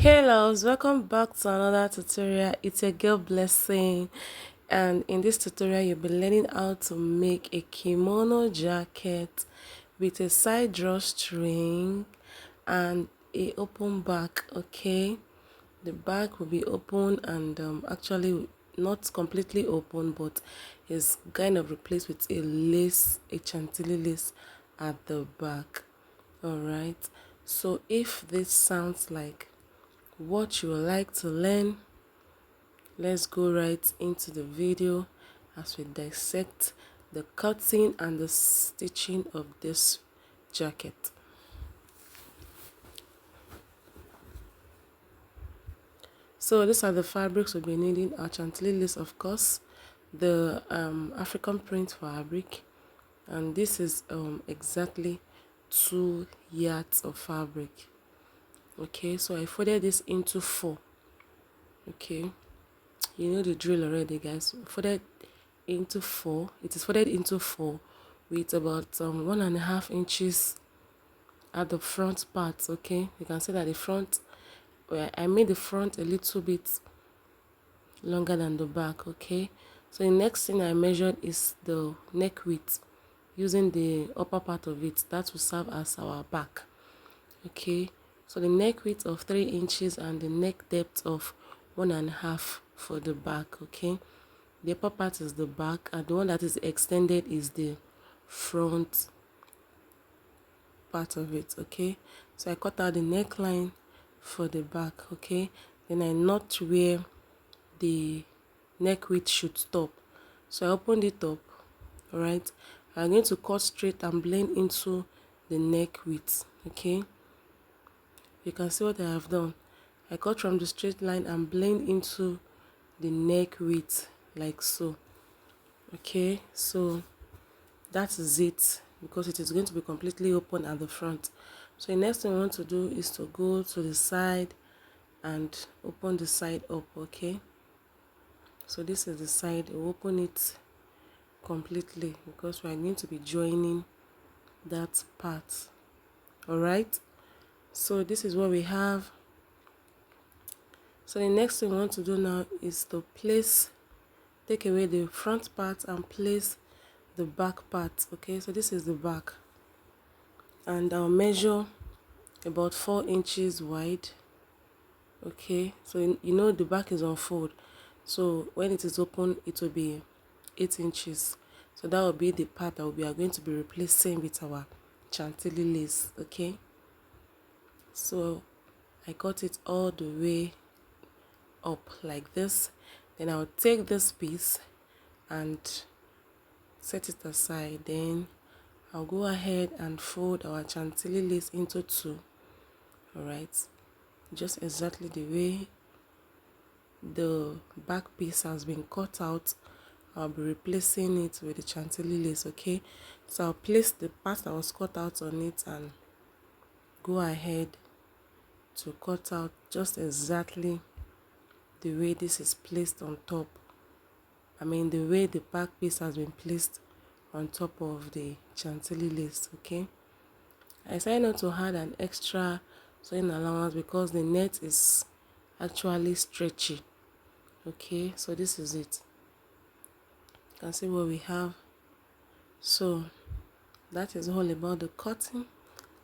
Hey loves, welcome back to another tutorial. It's a girl blessing, and in this tutorial you'll be learning how to make a kimono jacket with a side drawstring and a open back. Okay, the back will be open and actually not completely open, but is kind of replaced with a lace, a chantilly lace at the back. All right, so if this sounds like what you would like to learn, let's go right into the video as we dissect the cutting and the stitching of this jacket. So these are the fabrics we'll be needing: our chantilly lace, of course, the African print fabric, and this is exactly 2 yards of fabric. Okay, so I folded this into 4. Okay, you know the drill already, guys. Folded into 4. It is folded into 4 with about 1.5 inches at the front part. Okay, you can see that the front, where I made the front a little bit longer than the back. Okay, so the next thing I measured is the neck width, using the upper part of it that will serve as our back. Okay, so the neck width of 3 inches and the neck depth of 1.5 for the back. Okay, the upper part is the back and the one that is extended is the front part of it. Okay, so I cut out the neckline for the back. Okay, then I knot where the neck width should stop, so I opened it up. All right, I'm going to cut straight and blend into the neck width. Okay, you can see what I have done. I cut from the straight line and blend into the neck width like so. Okay, so that is it, because it is going to be completely open at the front. So the next thing we want to do is to go to the side and open the side up. Okay, so this is the side. We'll open it completely because we are going to be joining that part. All right, so this is what we have. So the next thing we want to do now is to take away the front part and place the back part. Okay, so this is the back, and I'll measure about 4 inches wide. Okay, so you know the back is on fold, so when it is open it will be 8 inches. So that will be the part that we are going to be replacing with our chantilly lace. Okay, so I cut it all the way up like this. Then I'll take this piece and set it aside. Then I'll go ahead and fold our chantilly lace into 2. All right, just exactly the way the back piece has been cut out, I'll be replacing it with the chantilly lace. Okay, so I'll place the part that was cut out on it and go ahead to cut out just exactly the way this is placed on top. I mean the way the back piece has been placed on top of the chantilly lace. Okay, I decided not to add an extra sewing allowance because the net is actually stretchy. Okay, so this is it. You can see what we have. So that is all about the cutting.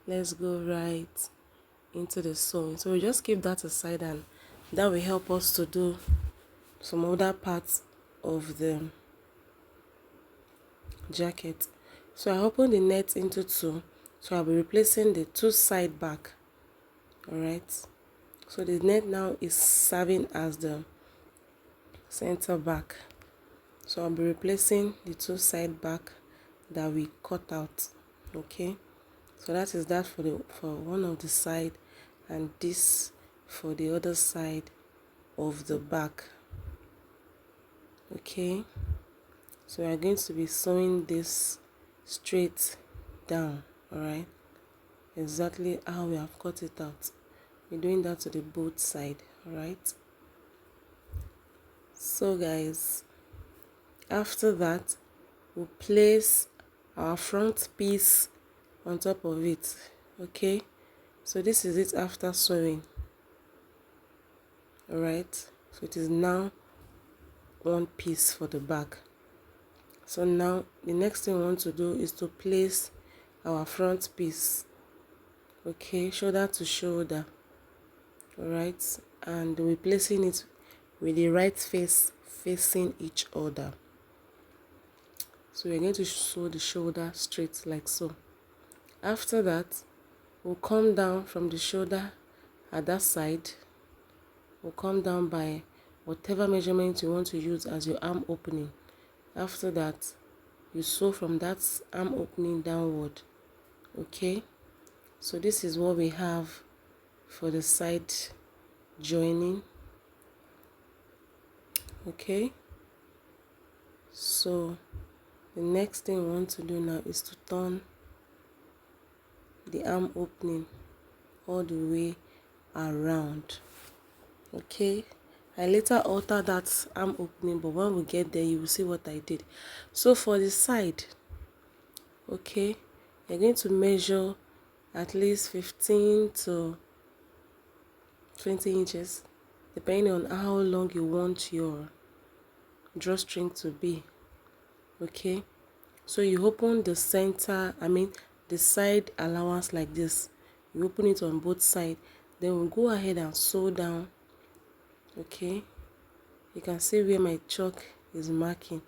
Let's go right into the sewing. So we just keep that aside, and that will help us to do some other parts of the jacket. So I opened the net into 2, so I'll be replacing the 2 side back. All right, so the net now is serving as the center back, so I'll be replacing the 2 side back that we cut out. Okay, so that is that for one of the side, and this for the other side of the back. Okay, so we are going to be sewing this straight down. All right, exactly how we have cut it out. We're doing that to the both side. All right, so guys, after that we'll place our front piece on top of it. Okay, so this is it after sewing. All right, so it is now one piece for the back. So now the next thing we want to do is to place our front piece, okay, shoulder to shoulder. All right, and we're placing it with the right face facing each other. So we're going to sew the shoulder straight like so. After that, we'll come down from the shoulder at that side. We'll come down by whatever measurement you want to use as your arm opening. After that, you sew from that arm opening downward. Okay, so this is what we have for the side joining. Okay, so the next thing we want to do now is to turn the arm opening all the way around. Okay, I later alter that arm opening, but when we get there you will see what I did. So for the side, okay, you're going to measure at least 15 to 20 inches depending on how long you want your drawstring to be. Okay, so you open the center, the side allowance like this. You open it on both sides, then we'll go ahead and sew down. Okay, you can see where my chalk is marking.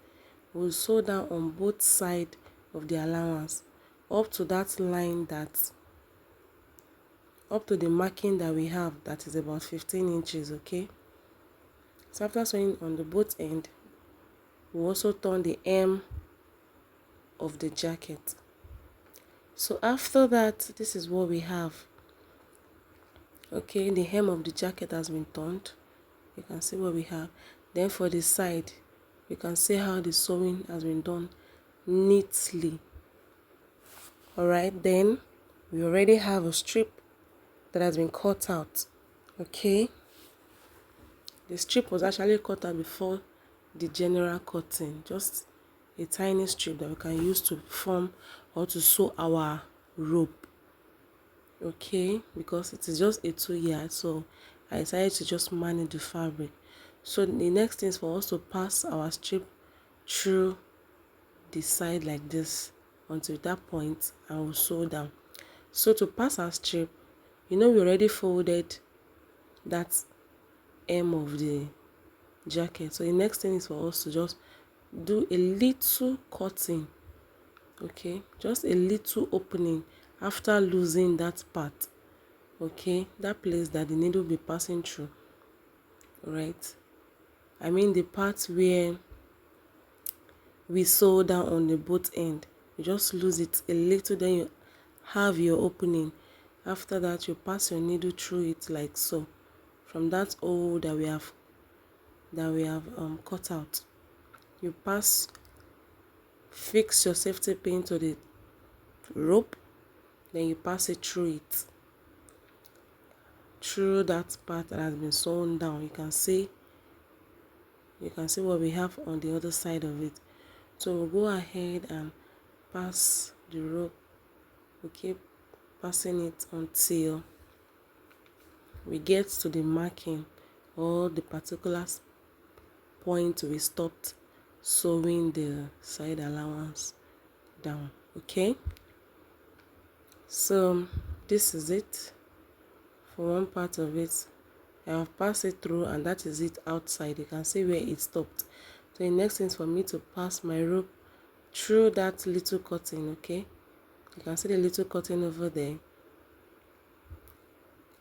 We'll sew down on both sides of the allowance up to that line, up to the marking that we have, that is about 15 inches. Okay, so after sewing on the both end, we'll also turn the hem of the jacket. So after that, this is what we have. Okay, the hem of the jacket has been turned. You can see what we have. Then for the side, you can see how the sewing has been done neatly. All right, then we already have a strip that has been cut out. Okay, the strip was actually cut out before the general cutting, just a tiny strip that we can use to form or to sew our robe. Okay, because it is just a 2-yard, so I decided to just manage the fabric. So the next thing is for us to pass our strip through the side like this until that point, and we'll sew down. So to pass our strip, we already folded that hem of the jacket. So the next thing is for us to just do a little cutting. Okay, just a little opening after losing that part. Okay, that place that the needle will be passing through. Right, the part where we sew down on the both end, you just lose it a little, then you have your opening. After that, you pass your needle through it like so, from that hole that we have cut out. You fix your safety pin to the rope, then you pass it through that part that has been sewn down. You can see what we have on the other side of it. So we'll go ahead and pass the rope. We keep passing it until we get to the marking or the particular point we stopped sewing the side allowance down. Okay, so this is it for one part of it. I have passed it through, and that is it outside. You can see where it stopped. So the next thing is for me to pass my rope through that little cutting. Okay, you can see the little cutting over there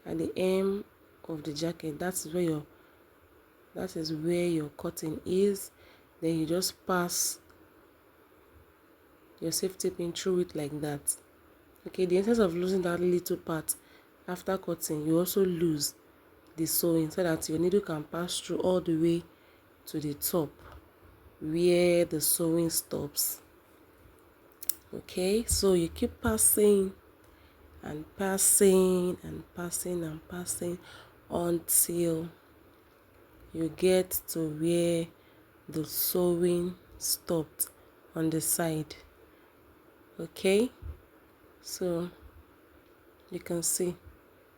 at the hem of the jacket. That is where your cutting is. Then you just pass your safety pin through it like that. Okay, the essence of losing that little part after cutting, you also lose the sewing so that your needle can pass through all the way to the top where the sewing stops. Okay, so you keep passing and passing and passing and passing until you get to where the sewing stopped on the side. Okay, so you can see,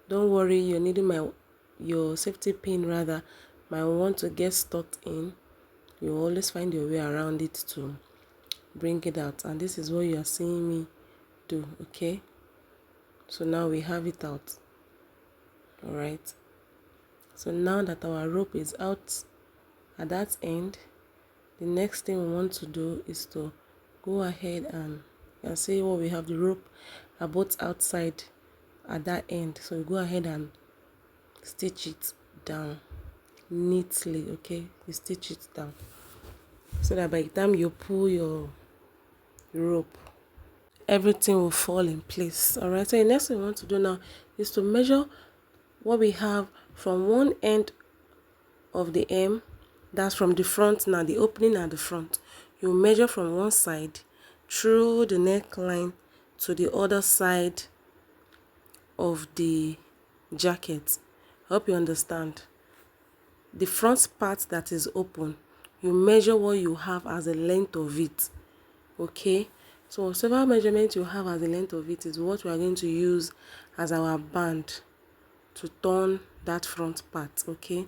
don't worry, your needle your safety pin rather might want to get stuck in, you always find your way around it to bring it out. And this is what you are seeing me do. Okay, so now we have it out. All right, so now that our rope is out at that end, the next thing we want to do is to go ahead and you can see what we have. The rope are both outside at that end, so we go ahead and stitch it down neatly. Okay, you stitch it down so that by the time you pull your rope, everything will fall in place. All right, so the next thing we want to do now is to measure what we have from one end of the hem, that's from the front. Now the opening at the front, you measure from one side through the neckline to the other side of the jacket. I hope you understand. The front part that is open, you measure what you have as the length of it. Okay, so whatever measurement you have as the length of it is what we are going to use as our band to turn that front part. Okay,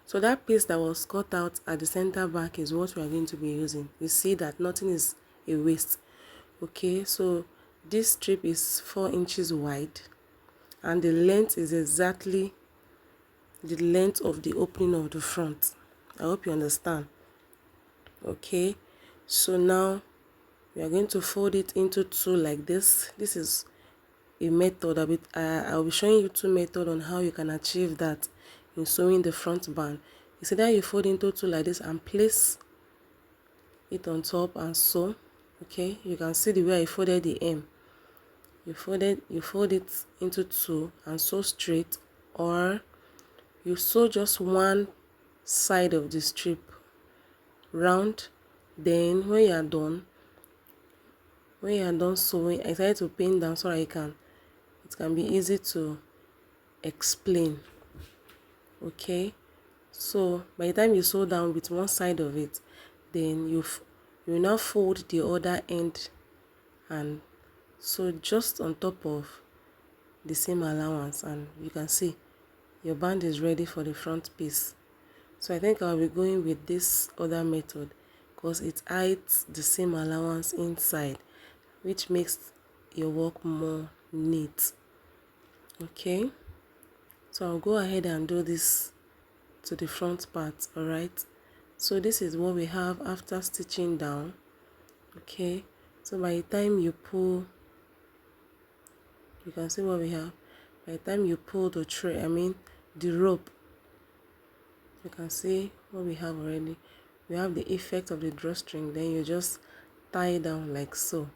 so that piece that was cut out at the center back is what we are going to be using. You see that nothing is a waste. Okay, so this strip is 4 inches wide and the length is exactly the length of the opening of the front. I hope you understand. Okay, so now we are going to fold it into two like this. This is a method. I'll be showing you two methods on how you can achieve that in sewing the front band. You see that you fold into two like this and place it on top and sew. Okay, you can see the way I folded the hem. You fold it into two and sew straight, or you sew just one side of the strip round. Then when you are done sewing, I decided to pin down so that it can be easy to explain. Okay, so by the time you sew down with one side of it, then you now fold the other end and sew just on top of the same allowance, and you can see your band is ready for the front piece. So I think I'll be going with this other method because it hides the same allowance inside, which makes your work more neat. Okay, so I'll go ahead and do this to the front part. All right, so this is what we have after stitching down. Okay, so by the time you pull, you can see what we have. By the time you pull the the rope, you can see what we have already. We have the effect of the drawstring. Then you just tie down like so,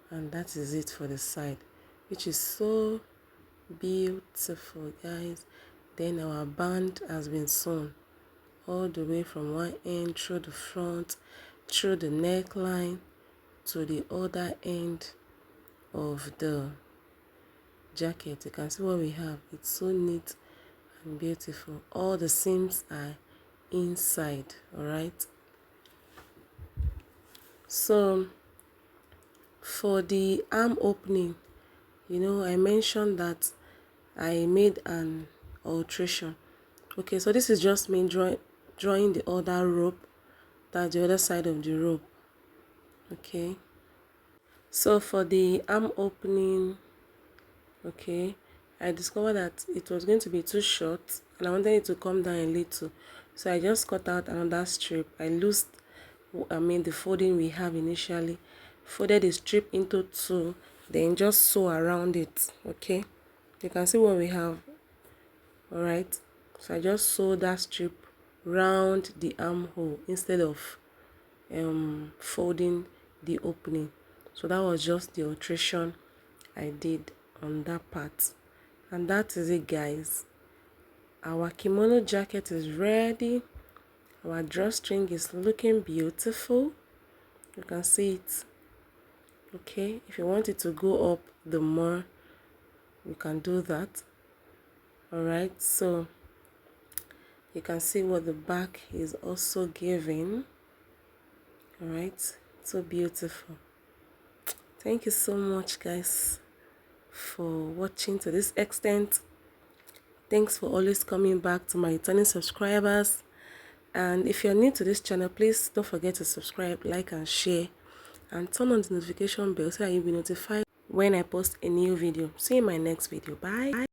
and that is it for the side, which is so beautiful, guys. Then our band has been sewn all the way from one end through the front, through the neckline to the other end of the jacket. You can see what we have. It's so neat and beautiful. All the seams are inside. All right, so for the arm opening, I mentioned that I made an alteration. Okay, so this is just me drawing the other rope, that's the other side of the rope. Okay, so for the arm opening, okay, I discovered that it was going to be too short and I wanted it to come down a little, so I just cut out another strip. I loosed the folding we have initially, folded the strip into two, then just sew around it. Okay, you can see what we have. All right, so I just sew that strip round the armhole instead of folding the opening. So that was just the alteration I did on that part, and that is it, guys. Our kimono jacket is ready. Our drawstring is looking beautiful. You can see it. Okay, if you want it to go up the more, you can do that. All right, so you can see what the back is also giving. All right, so beautiful. Thank you so much, guys, for watching to this extent. Thanks for always coming back to my returning subscribers. And if you're new to this channel, please don't forget to subscribe, like and share, and turn on the notification bell so that you'll be notified when I post a new video. See you in my next video. Bye.